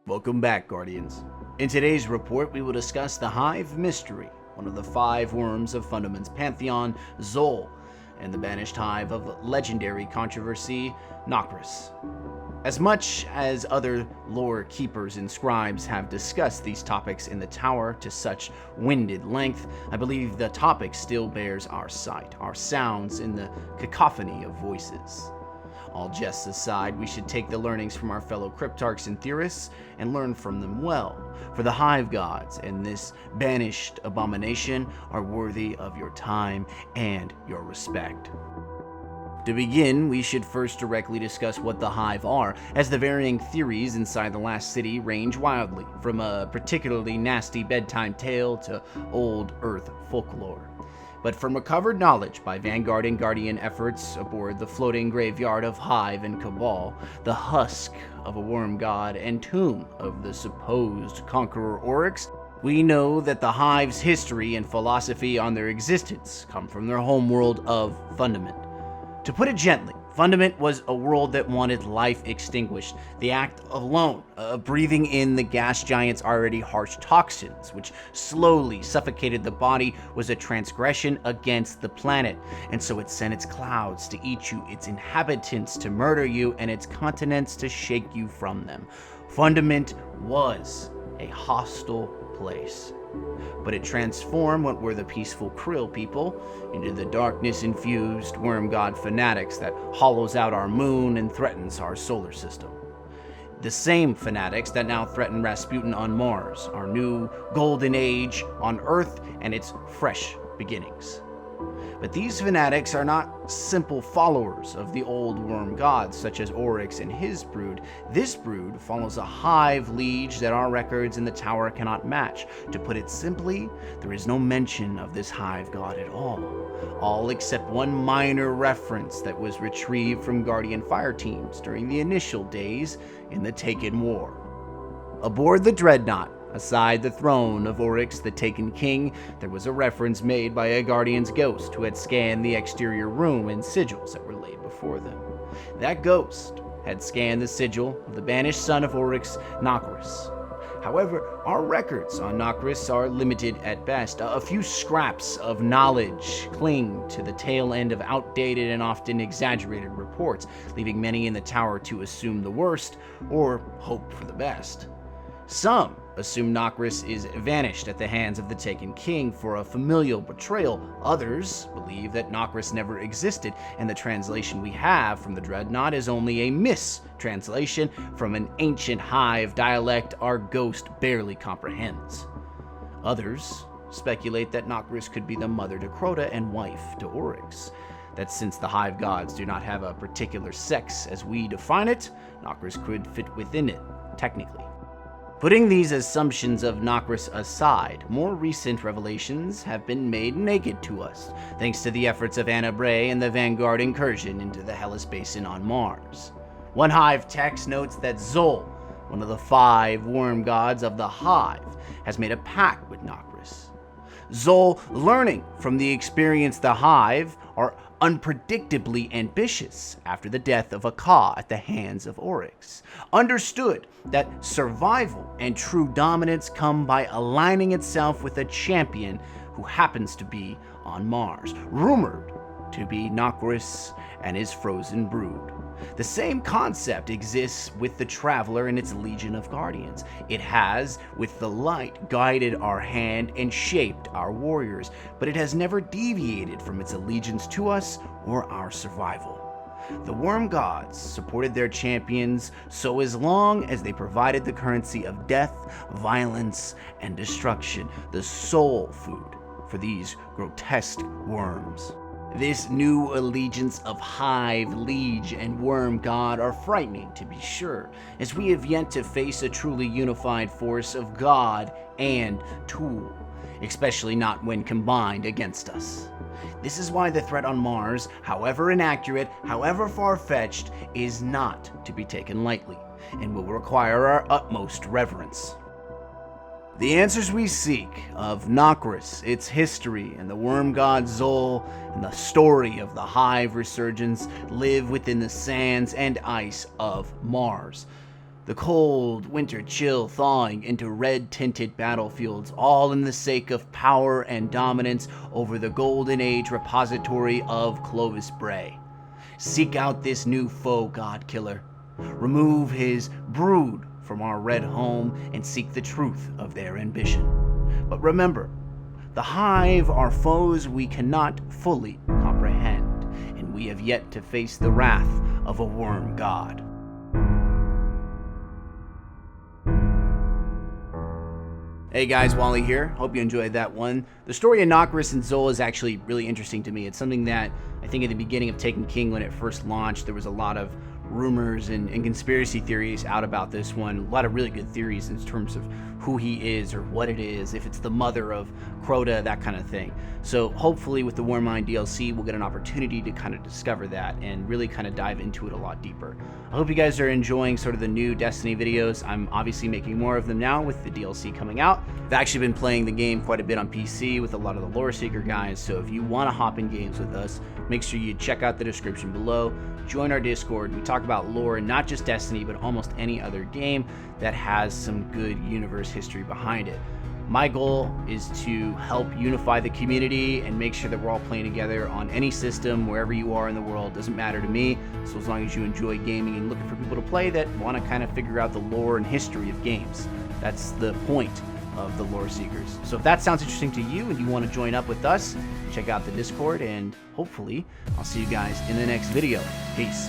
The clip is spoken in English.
Welcome back, Guardians. In today's report, we will discuss the Hive mystery, one of the 5 worms of Fundament's pantheon, Xol, and the banished hive of legendary controversy, Nokris. As much as other lore keepers and scribes have discussed these topics in the tower to such winded length, I believe the topic still bears our sight, our sounds in the cacophony of voices. All jests aside, we should take the learnings from our fellow cryptarchs and theorists and learn from them well, for the Hive gods and this banished abomination are worthy of your time and your respect. To begin, we should first directly discuss what the Hive are, as the varying theories inside the last city range wildly, from a particularly nasty bedtime tale to old Earth folklore. But from recovered knowledge by Vanguard and Guardian efforts aboard the floating graveyard of Hive and Cabal, the husk of a worm god and tomb of the supposed conqueror Oryx, we know that the Hive's history and philosophy on their existence come from their homeworld of Fundament. To put it gently, Fundament was a world that wanted life extinguished. The act alone of breathing in the gas giant's already harsh toxins, which slowly suffocated the body, was a transgression against the planet. And so it sent its clouds to eat you, its inhabitants to murder you, and its continents to shake you from them. Fundament was a hostile place. But it transformed what were the peaceful Krill people into the darkness-infused worm god fanatics that hollows out our moon and threatens our solar system. The same fanatics that now threaten Rasputin on Mars, our new golden age on Earth and its fresh beginnings. But these fanatics are not simple followers of the old worm gods such as Oryx and his brood. This brood follows a Hive liege that our records in the tower cannot match. To put it simply, there is no mention of this Hive god at all except one minor reference that was retrieved from Guardian fire teams during the initial days in the Taken War. Aboard the Dreadnought, aside the throne of Oryx, the Taken King, there was a reference made by a Guardian's ghost who had scanned the exterior room and sigils that were laid before them. That ghost had scanned the sigil of the banished son of Oryx, Nokris. However, our records on Nokris are limited at best. A few scraps of knowledge cling to the tail end of outdated and often exaggerated reports, leaving many in the tower to assume the worst or hope for the best. Some assume Nokris is vanished at the hands of the Taken King for a familial betrayal. Others believe that Nokris never existed, and the translation we have from the Dreadnought is only a mistranslation from an ancient Hive dialect our ghost barely comprehends. Others speculate that Nokris could be the mother to Crota and wife to Oryx. That since the Hive gods do not have a particular sex as we define it, Nokris could fit within it, technically. Putting these assumptions of Nokris aside, more recent revelations have been made naked to us, thanks to the efforts of Anna Bray and the Vanguard incursion into the Hellas Basin on Mars. One Hive text notes that Xol, one of the 5 worm gods of the Hive, has made a pact with Nokris. Xol, learning from the experience the Hive are unpredictably ambitious after the death of Ka at the hands of Oryx, understood that survival and true dominance come by aligning itself with a champion who happens to be on Mars, rumored to be Nokris and his frozen brood. The same concept exists with the Traveler and its legion of guardians. It has, with the light, guided our hand and shaped our warriors, but it has never deviated from its allegiance to us or our survival. The worm gods supported their champions so as long as they provided the currency of death, violence, and destruction, the soul food for these grotesque worms. This new allegiance of Hive, Liege, and Worm God are frightening, to be sure, as we have yet to face a truly unified force of God and tool, especially not when combined against us. This is why the threat on Mars, however inaccurate, however far-fetched, is not to be taken lightly, and will require our utmost reverence. The answers we seek of Nokris, its history, and the worm god Xol, and the story of the Hive resurgence live within the sands and ice of Mars. The cold winter chill thawing into red-tinted battlefields, all in the sake of power and dominance over the Golden Age repository of Clovis Bray. Seek out this new foe, God-killer. Remove his brood from our red home and seek the truth of their ambition. But remember, the Hive are foes we cannot fully comprehend, and we have yet to face the wrath of a worm god. Hey guys, Wally here. Hope you enjoyed that one. The story of Nokris and Zol is actually really interesting to me. It's something that I think at the beginning of Taken King, when it first launched, there was a lot of rumors and conspiracy theories out about this one. A lot of really good theories in terms of who he is or what it is, if it's the mother of Crota, that kind of thing. So hopefully with the Warmind DLC, we'll get an opportunity to kind of discover that and really kind of dive into it a lot deeper. I hope you guys are enjoying sort of the new Destiny videos. I'm obviously making more of them now with the DLC coming out. I've actually been playing the game quite a bit on PC with a lot of the Lore Seeker guys, so if you want to hop in games with us, make sure you check out the description below, join our Discord. We talk about lore and not just Destiny, but almost any other game that has some good universe history behind it. My goal is to help unify the community and make sure that we're all playing together on any system, wherever you are in the world. Doesn't matter to me, so as long as you enjoy gaming and looking for people to play that want to kind of figure out the lore and history of games. That's the point of the Lore Seekers. So if that sounds interesting to you and you want to join up with us, check out the Discord, and hopefully I'll see you guys in the next video. Peace.